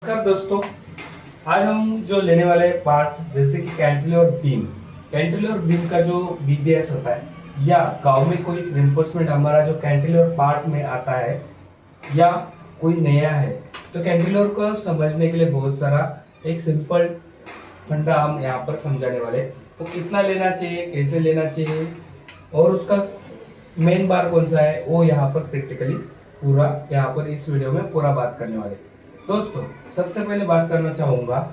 नमस्कार दोस्तों। आज हम जो लेने वाले पार्ट जैसे कि कैंटिलीवर बीम का जो बीबीएस होता है या गांव में कोई रिइंफोर्समेंट हमारा जो कैंटिलीवर पार्ट में आता है या कोई नया है, तो कैंटिलीवर को समझने के लिए बहुत सारा एक सिंपल फंडा हम यहाँ पर समझाने वाले। वो कितना लेना चाहिए, कैसे लेना चाहिए और उसका मेन बार कौन सा है, वो यहाँ पर प्रैक्टिकली पूरा यहाँ पर इस वीडियो में पूरा बात करने वाले। दोस्तों, सबसे पहले बात करना चाहूंगा,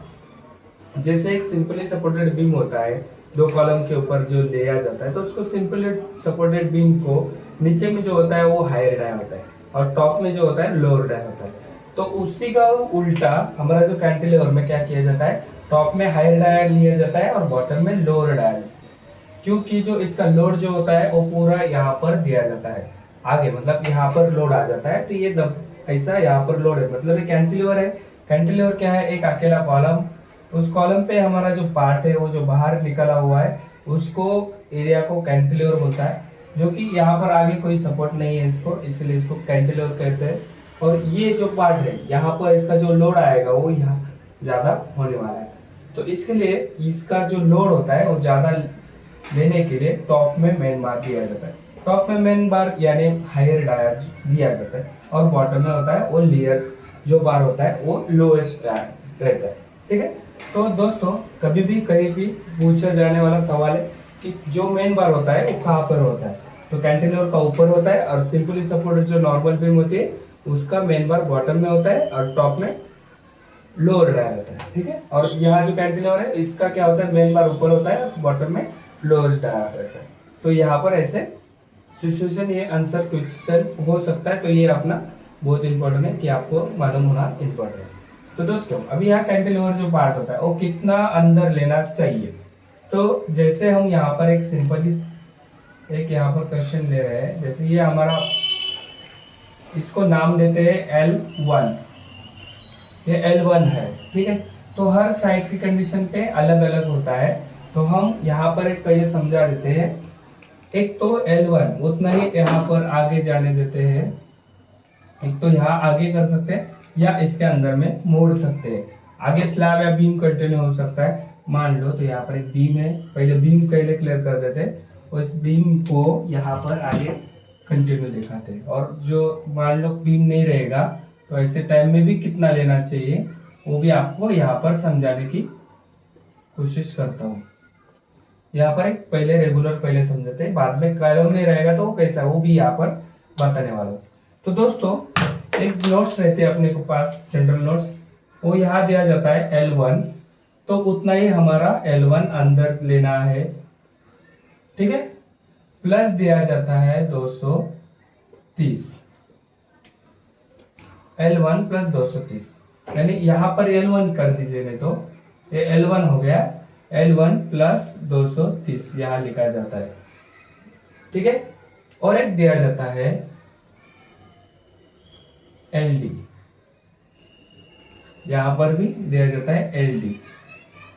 जैसे एक सिंपली सपोर्टेड बीम होता है, दो कॉलम के ऊपर जो लिया जाता है, तो उसको सिंपली सपोर्टेड बीम को नीचे में जो होता है वो हायर डाई होता है और टॉप में जो होता है लोअर डाई होता है। तो उसी का उल्टा हमारा जो कैंटिलीवर में क्या किया जाता है, टॉप में हायर डाई लिया जाता है और बॉटम में लोअर डाई, क्योंकि जो इसका लोड जो होता है वो पूरा यहाँ पर दिया जाता है आगे, मतलब यहाँ पर लोड आ जाता है। तो ये ऐसा यहाँ पर लोड है, मतलब ये कैंटिलीवर है। कैंटिलीवर क्या है, एक अकेला कॉलम, उस कॉलम पे हमारा जो पार्ट है वो जो बाहर निकला हुआ है उसको एरिया को कैंटिलीवर बोलता है, जो कि यहाँ पर आगे कोई सपोर्ट नहीं है इसको, इसलिए इसको कैंटिलीवर कहते हैं। और ये जो पार्ट है यहाँ पर इसका जो लोड आएगा वो यहाँ ज्यादा होने वाला है, तो इसके लिए इसका जो लोड होता है वो ज्यादा लेने के लिए टॉप में मेन बार दिया जाता है। टॉप में मेन बार यानी हायर डायर दिया जाता है और बॉटम में होता है वो लेयर जो बार होता है वो लोएस्ट डायर रहता है। ठीक है, तो दोस्तों कभी भी कहीं भी पूछा जाने वाला सवाल है कि जो मेन बार होता है वो कहाँ पर होता है, तो कैंटिलीवर का ऊपर होता है और सिंपली सपोर्टेड जो नॉर्मल बीम होती है उसका मेन बार बॉटम में होता है और टॉप में लोअर डायर होता है। ठीक है, और यहाँ जो कैंटिलीवर है इसका क्या होता है, मेन बार ऊपर होता है और बॉटम में लोअर डायर रहता है। तो यहाँ पर ऐसे सिचुएशन, ये आंसर क्वेश्चन हो सकता है, तो ये अपना बहुत इंपॉर्टेंट है कि आपको मालूम होना इंपॉर्टेंट है। तो दोस्तों अभी यहाँ कैंटिलीवर जो पार्ट होता है वो कितना अंदर लेना चाहिए, तो जैसे हम यहाँ पर एक सिंपली एक यहाँ पर क्वेश्चन ले रहे हैं, जैसे ये हमारा इसको नाम देते हैं L1, ये L1 है। ठीक है, तो हर साइड की कंडीशन पे अलग अलग होता है, तो हम यहाँ पर एक पहले समझा देते हैं। एक तो L1 उतना ही यहाँ पर आगे जाने देते हैं, एक तो यहाँ आगे कर सकते हैं या इसके अंदर में मोड़ सकते हैं, आगे स्लैब या बीम कंटिन्यू हो सकता है। मान लो तो यहाँ पर एक बीम है, पहले बीम पहले क्लियर कर देते हैं, उस बीम को यहाँ पर आगे कंटिन्यू दिखाते हैं। और जो मान लो बीम नहीं रहेगा तो ऐसे टाइम में भी कितना लेना चाहिए वो भी आपको यहाँ पर समझाने की कोशिश करता हूँ। यहाँ पर एक पहले रेगुलर पहले समझते हैं, बाद में कॉलम नहीं रहेगा तो कैसा वो भी यहाँ पर बताने वाला हूँ। तो दोस्तों एक नोट्स रहते हैं अपने को पास, जनरल नोट्स, वो यहाँ दिया जाता है L1, तो उतना ही हमारा L1 अंदर लेना है। ठीक है, प्लस दिया जाता है 230, L1 प्लस 230, यानी यहाँ पर L1 कर दीजिए, नहीं तो ये L1 हो गया, L1 प्लस 230 यहाँ लिखा जाता है। ठीक है, और एक दिया जाता है LD, यहाँ पर भी दिया जाता है LD,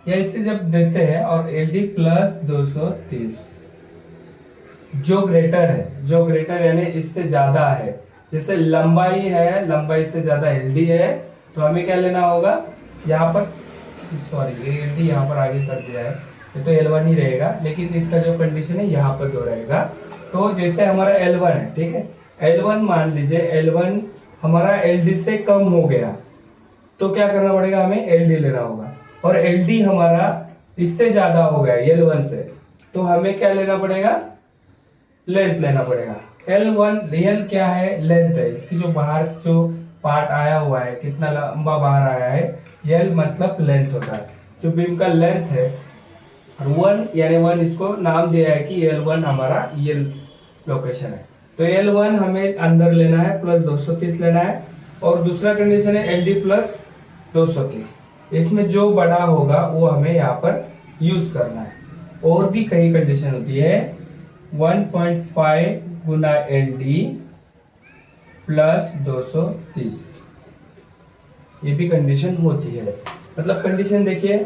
या इसे जब देते हैं और LD प्लस 230, जो ग्रेटर है, जो ग्रेटर यानी इससे ज्यादा है, जैसे लंबाई है, लंबाई से ज्यादा LD है, तो हमें क्या लेना होगा, यहाँ पर सॉरी ये LD यहाँ पर आगे कर दिया है, ये तो L1 ही रहेगा, लेकिन इसका जो कंडीशन है यहाँ पर दो रहेगा। तो जैसे हमारा L1 है, ठीक है, L1 मान लीजिए L1 हमारा LD से कम हो गया, तो क्या करना पड़ेगा, हमें LD लेना होगा। और LD हमारा इससे ज्यादा हो गया L1 से, तो हमें क्या लेना पड़ेगा, लेंथ लेना पड़ेगा। L1 रियल क्या है, लेंथ है, इसकी जो बाहर जो पार्ट आया हुआ है कितना लंबा बाहर आया है, L मतलब लेंथ होता है, जो बीम का लेंथ है। 1 यानी 1 इसको नाम दिया है कि L1 हमारा ये लोकेशन है, तो L1 हमें अंदर लेना है, प्लस 230 लेना है। और दूसरा कंडीशन है LD प्लस 230, इसमें जो बड़ा होगा वो हमें यहाँ पर यूज करना है। और भी कई कंडीशन होती है, 1.5 गुना LD प्लस 230, ये भी कंडीशन होती है। मतलब कंडीशन देखिए,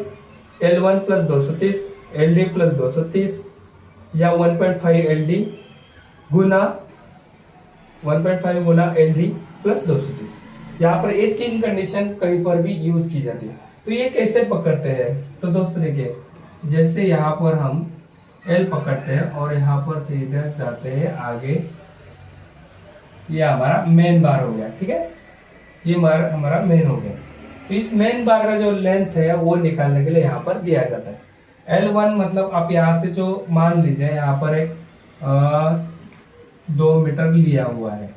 L1 प्लस 230, LD प्लस 230, या 1.5 गुना LD प्लस 230, यहाँ पर ये तीन कंडीशन कहीं पर भी यूज की जाती है। तो ये कैसे पकड़ते हैं, तो दोस्तों देखिए, जैसे यहाँ पर हम एल पकड़ते हैं और यहाँ पर सीधे जाते हैं आगे, ये हमारा मेन बार हो गया, ठीक है, ये बार हमारा मेन हो गया। तो इस मेन बार का जो लेंथ है वो निकालने के लिए यहाँ पर दिया जाता है L1, मतलब आप यहाँ से जो मान लीजिए यहाँ पर एक 2 मीटर लिया हुआ है,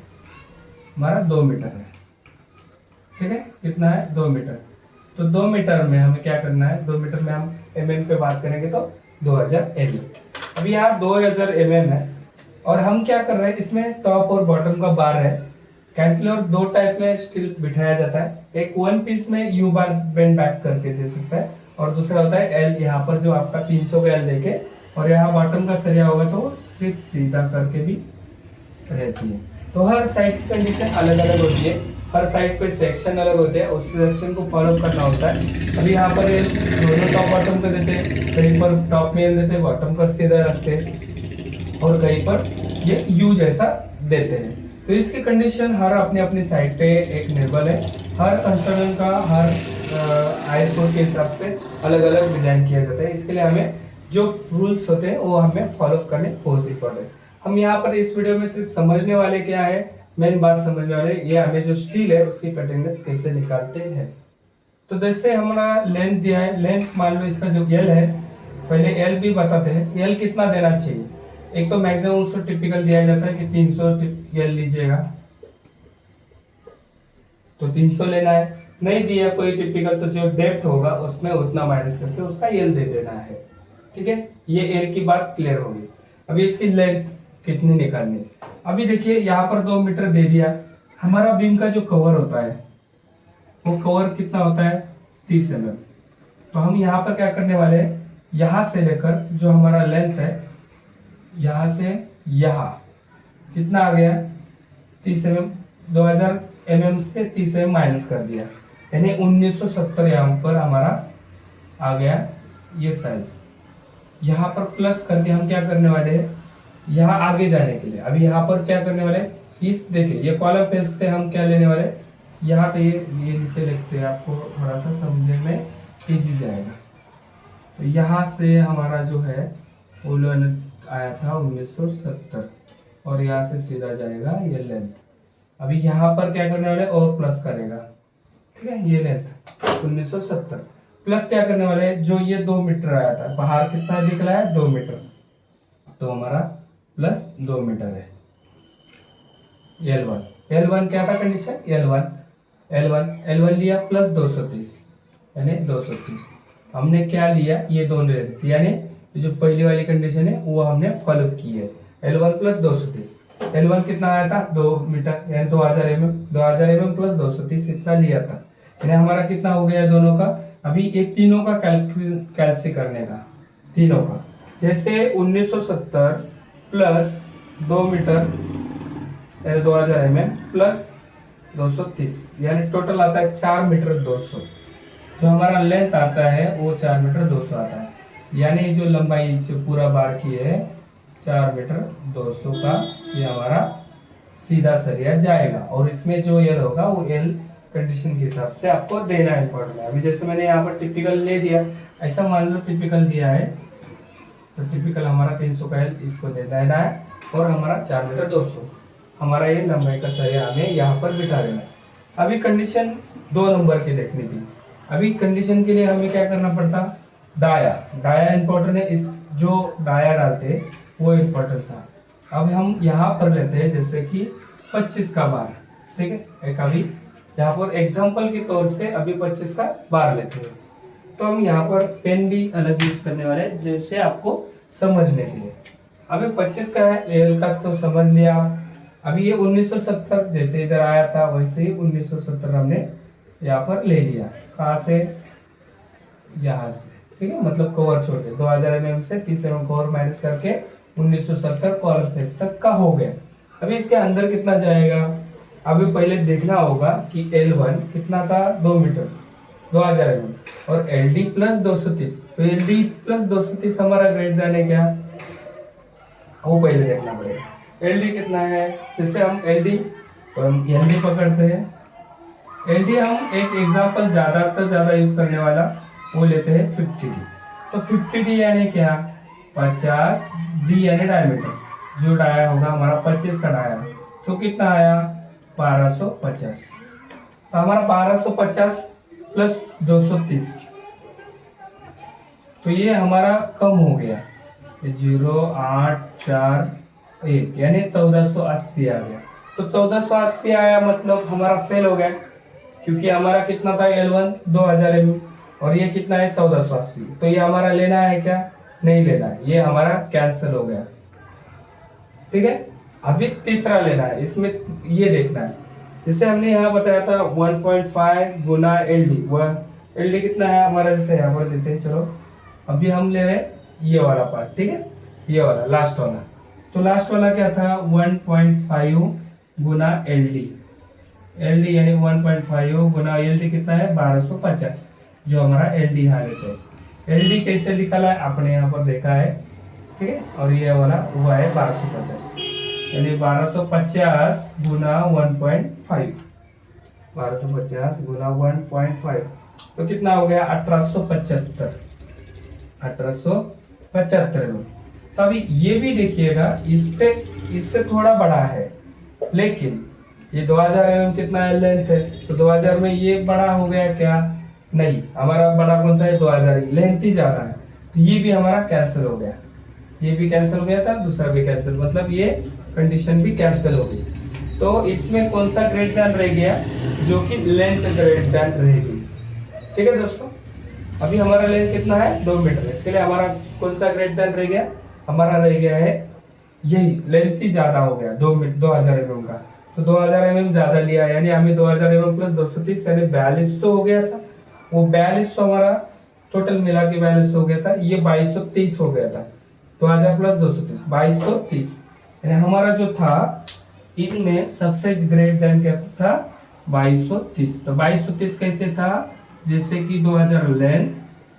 हमारा 2 मीटर है, ठीक है, कितना है 2 मीटर। तो 2 मीटर में हमें क्या करना है, 2 मीटर में हम mm पे बात करेंगे तो 2000 mm। अभी यहाँ 2000 mm है और हम क्या कर रहे हैं, इसमें टॉप और बॉटम का बार है। कैंटिलीवर दो टाइप में स्टील बिठाया जाता है, एक वन पीस में यू बार बेंड बैक करके दे सकता है और दूसरा होता है एल, यहाँ पर जो आपका 300 का एल देके, और यहाँ बॉटम का सरिया होगा तो सिर्फ सीधा करके भी रहती है। तो हर साइड की कंडीशन अलग अलग होती है, हर साइड पे सेक्शन अलग होते हैं, उस सेक्शन को फॉलो करना होता है। अभी यहाँ पर एल दोनों टॉप बॉटम का देते हैं, कहीं पर टॉप में एल देते हैं, बॉटम का सीधा रखते हैं, और कहीं पर ये यू जैसा देते हैं। तो इसकी कंडीशन हर अपने अपनी साइड पे एक निर्भर है, हर कंसर्न का हर आईएसओ के हिसाब से अलग अलग डिजाइन किया जाता है। इसके लिए हमें जो रूल्स होते हैं वो हमें फॉलो करने बहुत इंपॉर्टेंट है। हम यहाँ पर इस वीडियो में सिर्फ समझने वाले क्या है, मेन बात समझने वाले ये हमें जो स्टील है उसकी कटिंग कैसे निकालते हैं। तो जैसे हमारा लेंथ दिया है, लेंथ मान लो इसका जो एल है, पहले एल भी बताते हैं, एल कितना देना चाहिए। एक तो मैक्सिमम उसको टिपिकल दिया जाता है कि 300 एल लीजिएगा, तो 300 लेना है। नहीं दिया कोई टिपिकल, तो जो डेप्थ होगा उसमें उतना माइनस करके उसका एल दे देना है, ठीक है। ये एल की बात क्लियर होगी। अभी इसकी लेंथ कितनी निकालनी, अभी देखिए यहाँ पर 2 मीटर दे दिया। हमारा बीम का जो कवर होता है वो कवर कितना होता है 30 mm। तो हम यहाँ पर क्या करने वाले हैं, यहाँ से लेकर जो हमारा लेंथ है, यहाँ से यहाँ कितना आ गया 30 mm, 2000 mm से 30 mm माइनस कर दिया, यानी 1970 यहाँ पर हमारा आ गया ये साइज। यहाँ पर प्लस करके हम क्या करने वाले हैं, यहाँ आगे जाने के लिए अभी यहाँ पर क्या करने वाले, इस देखिए ये कॉलम पेज से हम क्या लेने वाले, यहाँ पे ये नीचे लिखते हैं, आपको थोड़ा सा समझने में इजी जाएगा। तो यहाँ से हमारा जो है वो आया था 1970 और यहाँ से सीधा जाएगा ये लेंथ। अभी यहाँ पर क्या करने वाले और प्लस करेगा, ठीक है, ये लेंथ 1970 प्लस क्या करने वाले, जो ये 2 मीटर आया था, बाहर कितना निकला है 2 मीटर, तो हमारा प्लस 2 मीटर है। L1 क्या था कंडीशन, L1 लिया प्लस 230 यानी 230। हमने क्या लिया, ये दोनों ले ली, यानी जो पहली वाली कंडीशन है वो हमने फॉलो की है। L1 प्लस 230, L1 कितना आया था 2 मीटर यानी 2000 mm प्लस 230 इतना लिया था, यानी हमारा कितना हो गया दोनों का। अभी एक तीनों का कैलसी करने का, तीनों का, जैसे 1970 प्लस 2 मीटर 2000 mm प्लस 230 यानी टोटल आता है 4 मीटर 200। जो हमारा लेंथ आता है वो 4 मीटर 200 आता है, यानी जो लंबाई जो पूरा बार की है 4 मीटर 200 का ये हमारा सीधा सरिया जाएगा। और इसमें जो एल होगा वो एल कंडीशन के हिसाब से आपको देना इम्पोर्टेंट है। अभी जैसे मैंने यहाँ पर टिपिकल ले दिया, ऐसा मान लो टिपिकल दिया है, तो टिपिकल हमारा 300 का एल इसको दे देना है और हमारा 4 मीटर 200 हमारा ये लंबाई का सरिया हमें यहाँ पर बिठा देना है। अभी कंडीशन 2 नंबर की देखनी थी। अभी कंडीशन के लिए हमें क्या करना पड़ता, डाया इंपॉर्टेंट है, इस जो डाया डालते वो इम्पोर्टेंट था। अब हम यहाँ पर लेते हैं जैसे कि 25 का बार, ठीक है, एक अभी यहाँ पर एग्जाम्पल के तौर से अभी 25 का बार लेते हैं। तो हम यहाँ पर पेन भी अलग यूज करने वाले हैं जैसे आपको समझने के लिए। अभी 25 का है, एल का तो समझ लिया। अभी ये 1970 जैसे इधर आया था वैसे ही 1970 हमने यहाँ पर ले लिया, कहाँ से, यहाँ से, ठीक है, मतलब कवर छोड़ के 2000 mm से 30 mm कवर माइनस करके 1970 कॉलम फेस तक का हो गया। अभी इसके अंदर कितना जाएगा, अभी पहले देखना होगा कि L1 कितना था 2 मीटर 2000 mm और LD प्लस 230, तो LD प्लस 230 हमारा ग्रेड जाने क्या, वो पहले देखना पड़ेगा। LD कितना है, जैसे हम LD तो हम LD पकड़ते हैं, एल डी हम एक एग्जाम्पल ज़्यादा यूज करने वाला वो लेते हैं 50D। तो 50D यानी क्या, 50D यानी डायमीटर, जो डाया होगा हमारा 25 का डाया, तो कितना आया 1250। तो हमारा 1250 प्लस 230, तो ये हमारा कम हो गया, 0841 यानी 1480 आ गया। तो 1480 आया मतलब हमारा फेल हो गया, क्योंकि हमारा कितना था L1 2000 और ये कितना है 1480। तो ये हमारा लेना है क्या, नहीं लेना है, ये हमारा कैंसिल हो गया। ठीक है, अभी तीसरा लेना है, इसमें ये देखना है, जैसे हमने यहाँ बताया था 1.5 गुना एल डी, वह एल डी कितना है हमारा, जैसे यहाँ पर देते हैं। चलो अभी हम ले रहे हैं ये वाला पार्ट, ठीक है, ये वाला लास्ट वाला। तो लास्ट वाला क्या था 1.5 गुना एल डी, एल डी यानी 1.5 गुना एल डी कितना है 1250, जो हमारा एल डी यहाँ लेते हैं। एल डी कैसे निकाला है आपने यहाँ पर देखा है, ठीक है, और ये वाला हुआ है 1250, यानी 1250 गुना 1.5, 1250 गुना 1.5, तो कितना हो गया 1875, 1875 में। तो अभी ये भी देखिएगा, इससे इससे थोड़ा बड़ा है, लेकिन ये 2000 mm कितना है लेंथ है, तो 2000 में ये बड़ा हो गया क्या, नहीं, हमारा बड़ा कौन सा है 2000 ही, लेंथ ही ज्यादा है, तो ये भी हमारा कैंसिल हो गया, ये भी कैंसिल हो गया था, दूसरा भी कैंसिल, मतलब ये कंडीशन भी कैंसिल हो गई। तो इसमें कौन सा ग्रेट देन रह गया, जो कि लेंथ ग्रेट देन रहेगी। ठीक है दोस्तों, अभी हमारा लेंथ कितना है 2 मीटर, इसके लिए हमारा कौन सा ग्रेट देन रह गया, हमारा रह गया है यही, लेंथ ही ज्यादा हो गया 2000 mm का, तो 2000 mm ज्यादा लिया, यानी हमें 2000 mm प्लस 230 यानी 4200 हो गया था। वो 4200 हमारा टोटल मिला के 4200 हो गया था, ये 2230 हो गया था, 2000 प्लस 230 2230, यानी हमारा जो था इनमें सबसे ग्रेट देन क्या था 2230। तो 2230 कैसे था, जैसे कि 2000 लेंथ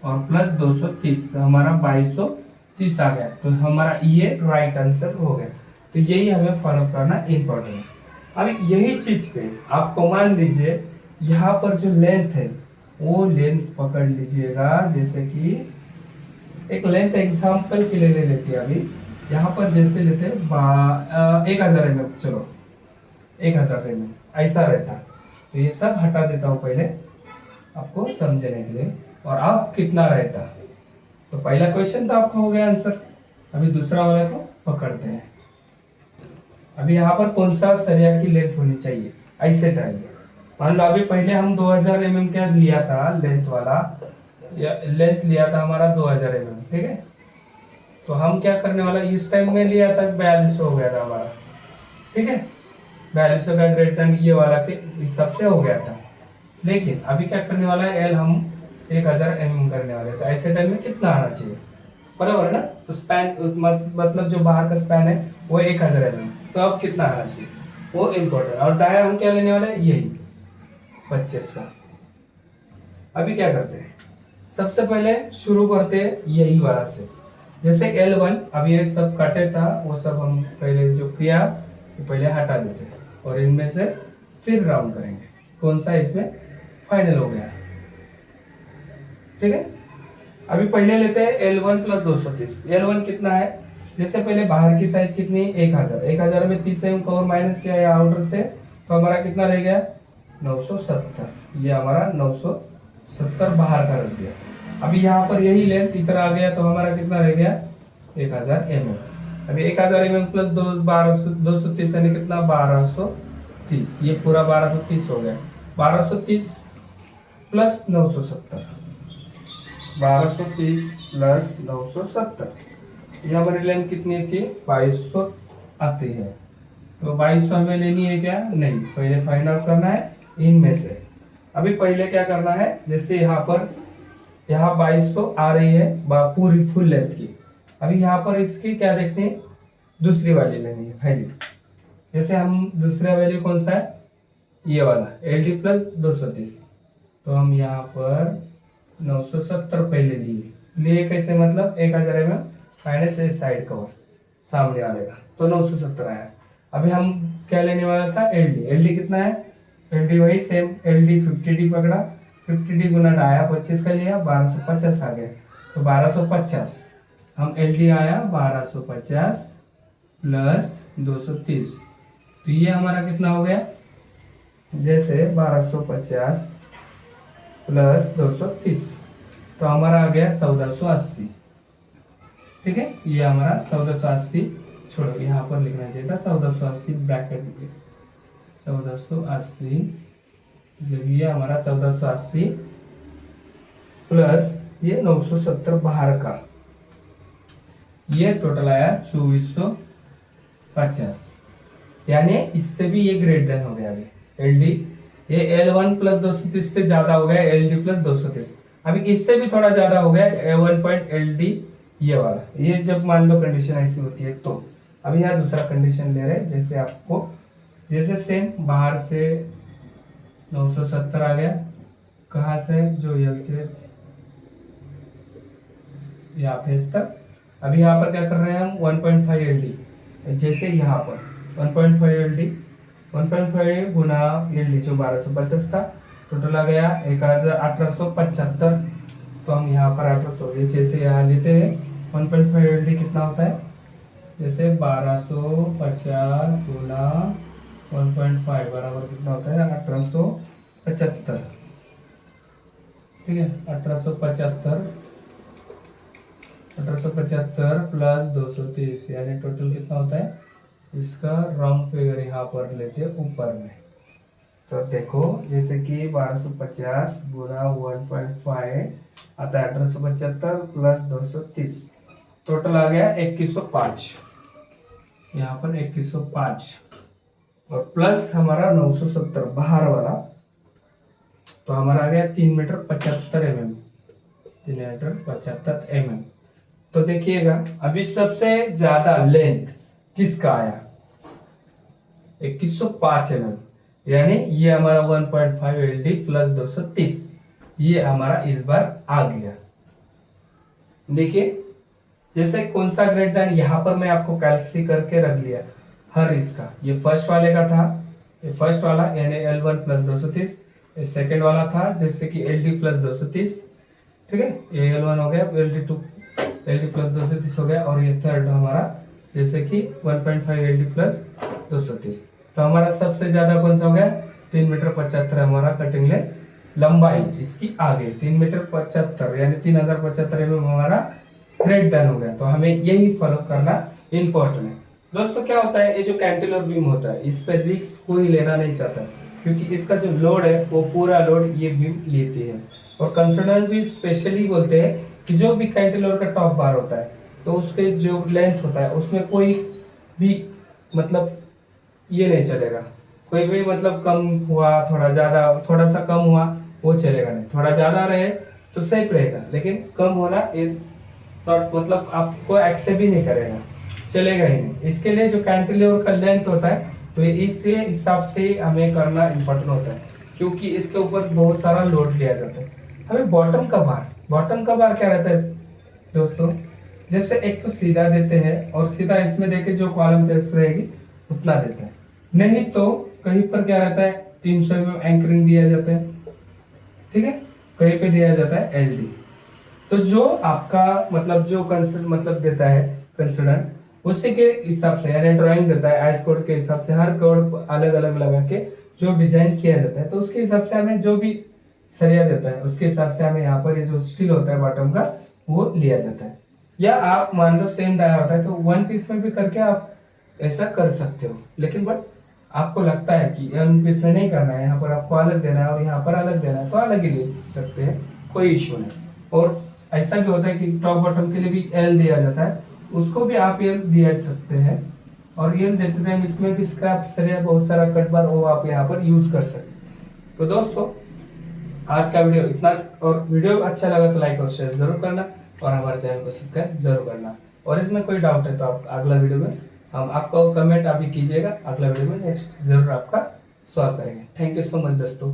और प्लस 230 हमारा 2230 आ गया, तो हमारा ये राइट आंसर हो गया। तो यही हमें फॉलो करना इम्पोर्टेंट है। अब यही चीज पे आपको मान लीजिए यहाँ पर जो लेंथ है वो लेंथ पकड़ लीजिएगा, जैसे कि एक लेंथ एग्जाम्पल के लिए ले लेते हैं। अभी यहाँ पर जैसे लेते हैं 1000 mm, चलो 1000 mm ऐसा रहता, तो ये सब हटा देता हूँ पहले आपको समझने के लिए। और अब कितना रहता, तो पहला क्वेश्चन तो आपका हो गया आंसर। अभी दूसरा वाला को पकड़ते हैं। अभी यहाँ पर कौन सा सरिया की लेंथ होनी चाहिए, ऐसे टाइम मान लो अभी पहले हम 2000 mm क्या लिया था, लेंथ वाला लेंथ लिया था हमारा 2000 mm, ठीक है। तो हम क्या करने वाला, इस टाइम में लिया था 4200 हो गया था हमारा, ठीक है, 4200 का ग्रेट देन ये वाला के हिसाब से हो गया था। लेकिन अभी क्या करने वाला है, एल हम 1000 mm करने वाले, तो ऐसे टाइम में कितना आना चाहिए, बराबर है ना। तो स्पैन मतलब जो बाहर का स्पैन है वो 1000 mm, तो अब कितना आना चाहिए वो इम्पोर्टेंट। और डाया हम क्या लेने वाले हैं, यही 25 का। अभी क्या करते हैं, सबसे पहले शुरू करते हैं यही वाला से, जैसे L1 अभी ये सब कटे था, वो सब हम पहले जो किया तो पहले हटा देते हैं और इनमें से फिर राउंड करेंगे, कौन सा इसमें फाइनल हो गया, ठीक है। अभी पहले लेते हैं L1 प्लस 230। L1 कितना है, जैसे पहले बाहर की साइज कितनी 1000, 1000 में 30 mm का और माइनस किया है आउटर से, तो हमारा कितना रह गया 970, ये हमारा 970 बाहर का रख दिया। अभी यहाँ पर यही लेंथ इधर आ गया, तो हमारा कितना रह गया 1000 mm। अभी 1000 mm प्लस 230 यानी कितना 1230, ये पूरा 1230 हो गया, 1230 प्लस 970, 1230 प्लस 970, ये हमारी लेंथ कितनी थी 2200 आती है। तो 2200 हमें लेनी है क्या, नहीं, पहले फाइंड आउट करना है इनमें से। अभी पहले क्या करना है, जैसे यहाँ पर 2200 आ रही है पूरी फुल लेंथ की, अभी यहाँ पर इसकी क्या देखते हैं, दूसरी वाली लेनी है वैल्यू। जैसे हम दूसरा वैल्यू कौन सा है, ये वाला एल डी प्लस 230, तो हम यहाँ पर 970 पहले लिए कैसे, मतलब 1000 mm माइनस साइड कवर सामने वाले का, तो 970 आया। अभी हम क्या लेने वाला था, एल डी कितना है एल डी वही सेम, एल डी 50D पकड़ा, 50D गुना आया 25 का लिया, 1250 आ गया। तो 1250 हम एल डी आया 1250 प्लस 230, तो ये हमारा कितना हो गया, जैसे 1250 प्लस 230, तो हमारा आ गया 1480। ठीक है, ये हमारा 1480, छोड़ो यहाँ पर लिखना चाहिए था 1480 ब्रैकेट में, 1480, ये हमारा 1480 प्लस ये 970 बाहर का, ये टोटल आया 2450, यानी इससे भी ये ग्रेट देन हो गया। अभी एल डी, ये L1 प्लस 230 से ज्यादा हो गया, एल डी प्लस 230, अभी इससे भी थोड़ा ज्यादा हो गया A1 पॉइंट एल डी, ये वाला, ये जब मान लो कंडीशन ऐसी होती है। तो अभी यहाँ दूसरा कंडीशन ले रहे हैं, जैसे आपको, जैसे सेम बाहर से 970 आ गया, कहाँ से, जो यल से यहाँ फेस तक। अभी यहाँ पर क्या कर रहे हैं हम, 1.5 एल डी, जैसे यहाँ पर 1.5 एल डी, 1.5 गुना एल डी जो 1250 था, टोटल आ गया 1875। तो हम यहाँ पर 1800, जैसे यहाँ लेते हैं 1.5 एल डी कितना होता है, जैसे 1250 गुना 1.5 बराबर कितना होता है, 1875। ठीक है, 1875 प्लस 230, यानी टोटल कितना होता है, इसका राउंड फिगर यहाँ पर लेते हैं ऊपर में। तो देखो जैसे कि 1250 गुना 1.5 आता है 1875 प्लस 230, टोटल आ गया 2105, यहाँ पर 2105, और प्लस हमारा 970 बाहर वाला, तो हमारा आ गया 3 मीटर 75 mm, 3 मीटर 75 mm। तो देखिएगा अभी सबसे ज्यादा लेंथ किसका आया, 2105 mm, यानी ये हमारा 1.5 एल डी प्लस 230, ये हमारा इस बार आ गया। देखिए जैसे कौन सा ग्रेड था, यहाँ पर मैं आपको कैलसी करके रख लिया हर इसका। ये फर्स्ट वाले का था, ये फर्स्ट वाला यानी L1 प्लस 230, ये सेकेंड वाला था जैसे कि LD प्लस 230, ठीक है, ये L1 हो गया, LD2 LD प्लस 230 हो गया, और ये थर्ड हमारा जैसे कि 1.5 LD प्लस 230। तो हमारा सबसे ज्यादा कौन सा हो गया, 3 मीटर 75 हमारा कटिंग लेंथ, लंबाई इसकी आगे 3 मीटर 75 यानी 3075 mm हमारा ग्रेट डन हो गया। तो हमें यही फॉलो करना इम्पोर्टेंट है। दोस्तों क्या होता है, ये जो कैंटिलीवर बीम होता है इस पर रिस्क कोई लेना नहीं चाहता, क्योंकि इसका जो लोड है वो पूरा लोड ये बीम लेती है। और कंसल्टेंट भी स्पेशली बोलते हैं कि जो भी कैंटिलीवर का टॉप बार होता है तो उसके जो लेंथ होता है उसमें कोई भी मतलब ये नहीं चलेगा, कोई भी मतलब कम हुआ, थोड़ा ज्यादा, थोड़ा सा कम हुआ वो चलेगा नहीं, थोड़ा ज्यादा रहे तो सेफ रहेगा, लेकिन कम होना ये मतलब आपको एक्सेप्ट भी नहीं करेगा, चलेगा ही नहीं। इसके लिए जो कैंटिलीवर का लेंथ होता है तो ये इससे हिसाब से हमें करना इम्पोर्टेंट होता है, क्योंकि इसके ऊपर बहुत सारा लोड लिया जाता है। हमें बॉटम का बार क्या रहता है दोस्तों, जैसे एक तो सीधा देते हैं और सीधा इसमें देके जो कॉलम पेस रहेगी उतना देते हैं, नहीं तो कहीं पर क्या रहता है 300 mm एंकरिंग दिया जाता है, ठीक है, कहीं पे दिया जाता है एलडी। तो जो आपका मतलब जो मतलब देता है कंसल्टेंट, उसी के हिसाब से यानी ड्राइंग देता है आइस कोड के हिसाब से, हर कोड अलग अलग लगा के जो डिजाइन किया जाता है, तो उसके हिसाब से हमें जो भी सरिया देता है उसके हिसाब से हमें यहाँ पर ये जो स्टील होता है बॉटम का वो लिया जाता है। या आप मान लो सेम डाया होता है तो वन पीस में भी करके आप ऐसा कर सकते हो, लेकिन बट आपको लगता है कि वन पीस में नहीं करना है, यहाँ पर आपको अलग देना है और यहाँ पर अलग देना है, तो अलग ही ले सकते हैं, कोई इश्यू नहीं। और ऐसा भी होता है कि टॉप बॉटम के लिए भी एल दिया जाता है, उसको भी आप एल दिया सकते हैं, और एल देते टाइम इसमें भी स्क्रैप सरिया बहुत सारा कट बार वो आप यहाँ पर यूज कर सकते हैं। तो दोस्तों आज का वीडियो इतना, और वीडियो अच्छा लगा तो लाइक और शेयर जरूर करना, और हमारे चैनल को सब्सक्राइब जरूर करना। और इसमें कोई डाउट है तो आप अगला वीडियो में हम आपको कमेंट अभी कीजिएगा, अगला वीडियो में नेक्स्ट जरूर आपका सॉल्व करेंगे। थैंक यू सो मच दोस्तों।